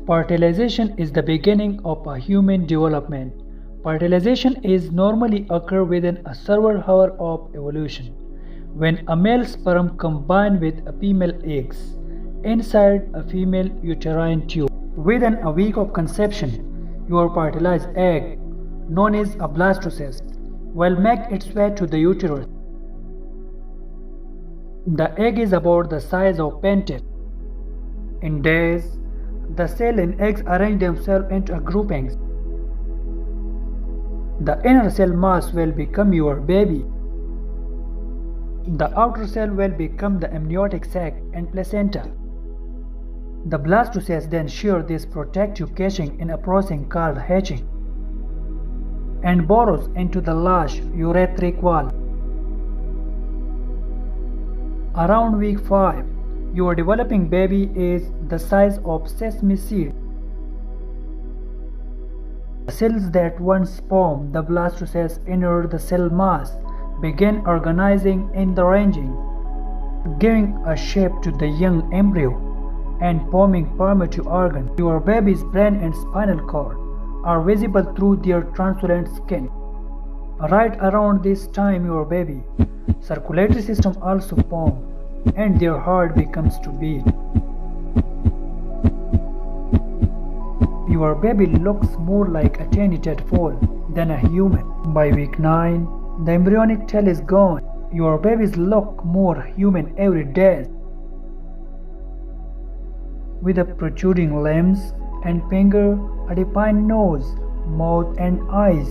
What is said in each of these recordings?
Fertilization is the beginning of a human development. Fertilization is normally occur within several hours of evolution, when a male sperm combines with a female eggs inside a female uterine tube. Within a week of conception, your fertilized egg, known as a blastocyst, will make its way to the uterus. The egg is about the size of pencil. In days, the cell and eggs arrange themselves into groupings. The inner cell mass will become your baby. The outer cell will become the amniotic sac and placenta. The blastocyst then shears this protective casing in a process called hatching and burrows into the large urethric wall. Around week 5, your developing baby is the size of sesame seed. The cells that once formed the blastocyst enter the cell mass, begin organizing and arranging, giving a shape to the young embryo and forming primitive organs. Your baby's brain and spinal cord are visible through their translucent skin. Right around this time, your baby circulatory system also forms and their heart becomes to beat. Your baby looks more like a tiny tadpole than a human. By week 9, the embryonic tail is gone. Your babies look more human every day, with a protruding limbs and finger, a defined nose, mouth and eyes,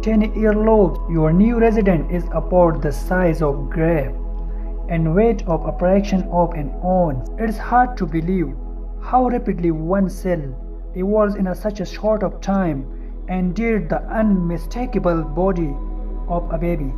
tiny earlobes. Your new resident is about the size of grape and weight of a fraction of an ounce. It's hard to believe how rapidly one cell evolves in such a short of time and did the unmistakable body of a baby.